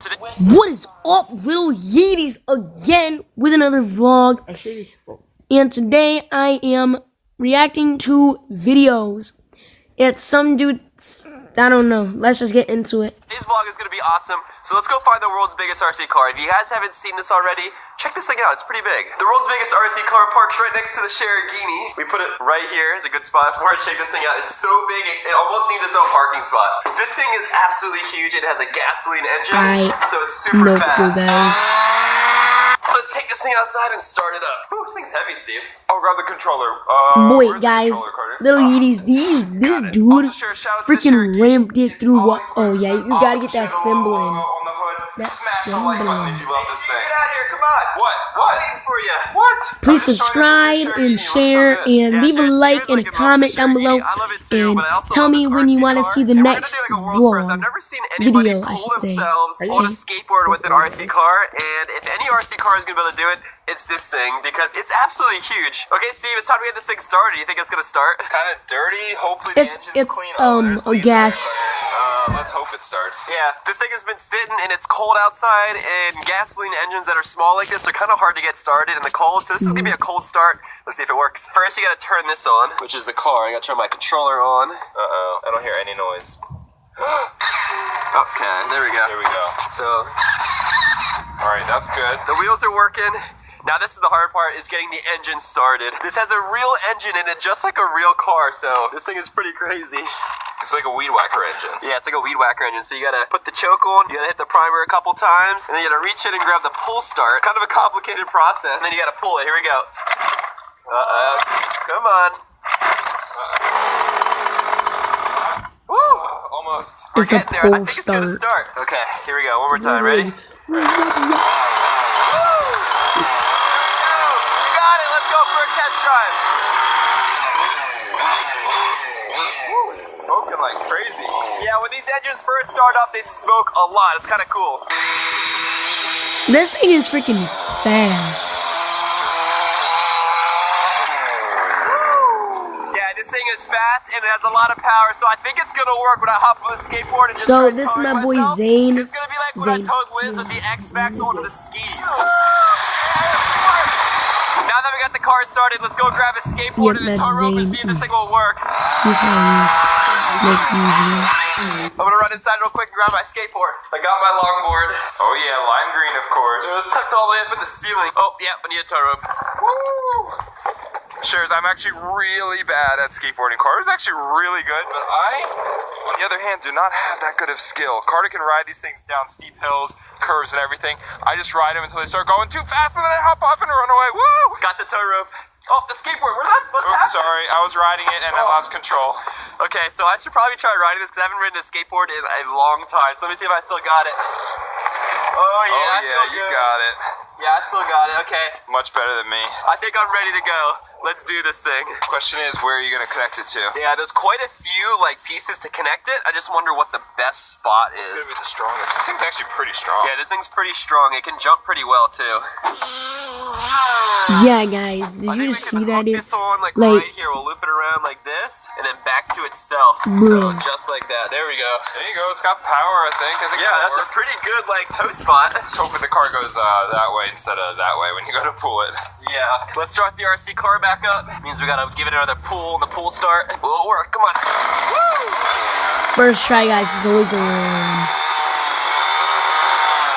What is up, little Yeeties, again with another vlog. And today I am reacting to videos. It's some dude, I don't know. Let's just get into it. Today's vlog is going to be awesome, so let's go find the world's biggest RC car. If you guys haven't seen this already, check this thing out. It's pretty big. The world's biggest RC car parks right next to the Cherokee. We put it right here. It's a good spot for it. Check this thing out. It's so big, it almost needs its own parking spot. This thing is absolutely huge. It has a gasoline engine, so it's super fast. Clue, guys. Let's take this thing outside and start it up. Ooh, this thing's heavy, Steve. I'll grab the controller. Boy, guys, little Yeeties, this dude freaking ramped it through what? Oh, yeah, you gotta get that symbol in. On the hood. That Smash the symbol like button in. if you love this thing. Get out here, come on. What? I'm waiting for you. What? Please subscribe and share and leave a like and a comment down below. And tell me when you want to see the next vlog. I've never seen anybody Video, I pull should say. themselves on a skateboard with an RC car, and if any RC car is going to be able to do it, it's this thing, because it's absolutely huge. Okay, Steve, it's time to get this thing started. You think it's going to start? Kind of dirty. Hopefully the engine's clean. A gas. Let's hope it starts. Yeah, this thing has been sitting and it's cold outside, and gasoline engines that are small like this are kind of hard to get started in the cold, so this is going to be a cold start. Let's see if it works. First, you got to turn this on, which is the car. I got to turn my controller on. Uh-oh, I don't hear any noise. Okay, there we go. There we go. So, Alright, that's good. the wheels are working. Now this is the hard part, is getting the engine started. This has a real engine in it, just like a real car, so this thing is pretty crazy. It's like a weed whacker engine. Yeah, it's like a weed whacker engine. So you gotta put the choke on, you gotta hit the primer a couple times, and then you gotta reach in and grab the pull start. Kind of a complicated process. And then you gotta pull it. Here we go. Come on. Woo! Almost. We're It's a getting there. I pull think it's gonna start. Okay, here we go. One more time. Ready? You got it. Let's go for a test drive. Woo, it's smoking like crazy. Yeah, when these engines first start up, they smoke a lot. It's kind of cool. This thing is freaking fast. Yeah, this thing is fast and it has a lot of power, so I think it's gonna work when I hop on the skateboard and just So try this is towing my boy myself. Zane. It's gonna be like when I towed Liz with the X-Max onto the skis. Now that we got the car started, let's go grab a skateboard Yep, and a tow that's rope and Zane. see if this thing will work. He's how you make easy. I'm gonna run inside real quick and grab my skateboard. I got my longboard. Oh yeah, lime green of course. It was tucked all the way up in the ceiling. Oh, yeah, I need a tow rope. Woo! Shares, I'm actually really bad at skateboarding. Carter's actually really good, but I, on the other hand, do not have that good of skill. Carter can ride these things down steep hills, curves, and everything. I just ride them until they start going too fast, and then I hop off and run away. Woo! Got the tow rope. Oh, the skateboard. What's Oops, happening? sorry. I was riding it and I lost control. Okay, so I should probably try riding this because I haven't ridden a skateboard in a long time. So let me see if I still got it. Oh, yeah. Oh, yeah, you got it. Yeah, I still got it. Okay. Much better than me. I think I'm ready to go. Let's do this thing. Question is, where are you going to connect it to? Yeah, there's quite a few, pieces to connect it. I just wonder what the best spot is. It's going to be the strongest. This thing's actually pretty strong. Yeah, this thing's pretty strong. It can jump pretty well, too. Yeah, guys, did you just see that? This on, Like, right here. We'll loop it around like this, and then back to itself. So, just like that. There we go. There you go. It's got power, I think. Yeah, that's a pretty good, tow spot. Let's hope the car goes that way instead of that way when you go to pull it. Yeah. Let's start the RC car back up. Means we gotta give it another pull, the pull start. Will it work? Come on. Woo! first try, guys, is always the one.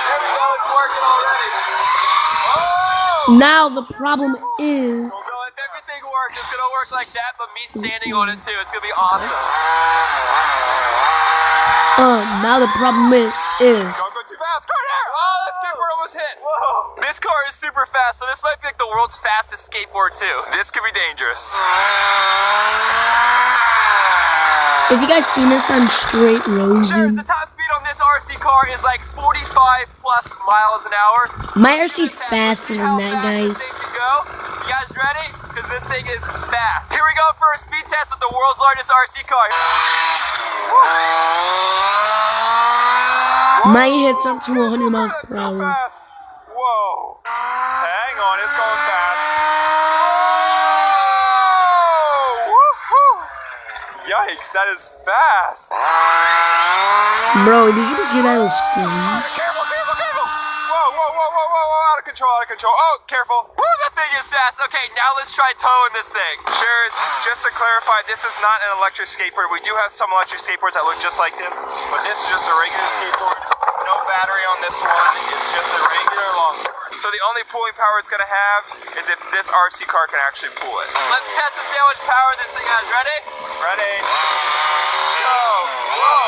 There we go. It's working already. Oh! Now the problem is. So if everything works, it's gonna work like that, but me standing on it too. It's gonna be awesome. Now the problem is. Don't go too fast. Carter! Oh, that skateboard almost hit. Whoa. This car is super fast, so this might be the world's fastest skateboard too. This could be dangerous. If you guys seen this on Straight Sure, Rosen, the top speed on this RC car is 45 plus miles an hour. my RC's faster than that, guys. This thing can go. You guys ready? Because this thing is fast. Here we go for a speed test with the world's largest RC car. Mine hits up to 100 miles per So hour. fast. Whoa. Hang on, it's going fast. Whoa! Woohoo! Yikes, that is fast. Bro, did you just hear that little scream? Careful, Out of control, Oh, careful. Woo, that thing is fast. Okay, now let's try towing this thing. Shares, just to clarify, this is not an electric skateboard. We do have some electric skateboards that look just like this, but this is just a regular skateboard. No battery on this one. It's just a regular longboard. So the only pulling power it's going to have is if this RC car can actually pull it. Let's test and see how much power this thing has. Ready? Ready? Go! Whoa!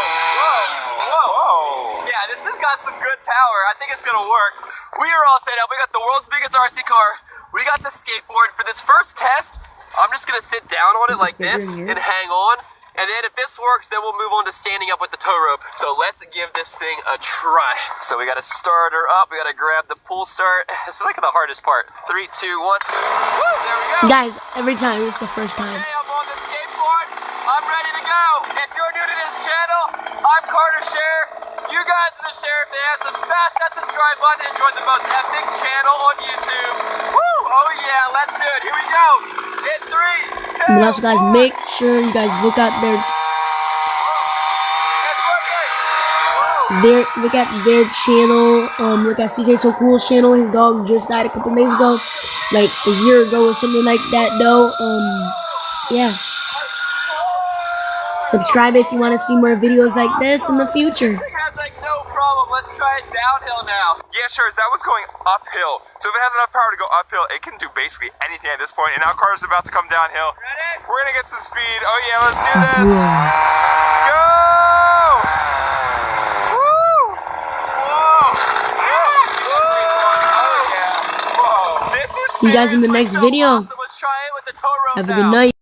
Yeah, this has got some good power. I think it's gonna work. We are all set up. We got the world's biggest RC car. We got the skateboard. For this first test, I'm just gonna sit down on it like this and hang on. And then if this works, then we'll move on to standing up with the tow rope. So let's give this thing a try. So we gotta start her up. We gotta grab the pull start. This is like the hardest part. 3, 2, 1. Woo! There we go. Guys, every time it's the first time. Okay, I'm on the skateboard. I'm ready to go. If you're new to this channel, I'm Carter Share. You guys are the Share fans, so smash that subscribe button and join the most epic channel on YouTube. Woo! Oh yeah, let's do it. Here we go. In 3, 2, And also, guys, 1. make sure you guys look at It's working. look at their channel. Look at CJ So Cool's channel. His dog just died a couple days ago, like a year ago or something like that. Though, yeah. Subscribe if you want to see more videos like this in the future. This thing has like no problem. Let's try it downhill now. Yeah, sure. That was going uphill. So if it has enough power to go uphill, it can do basically anything at this point. And now Carter's about to come downhill. Ready? We're gonna get some speed. Oh yeah, let's do this. Yeah. Go! Woo! Oh yeah. This is See you guys in the next seriously so video. awesome. Let's try it with the tow rope Have a now. good night.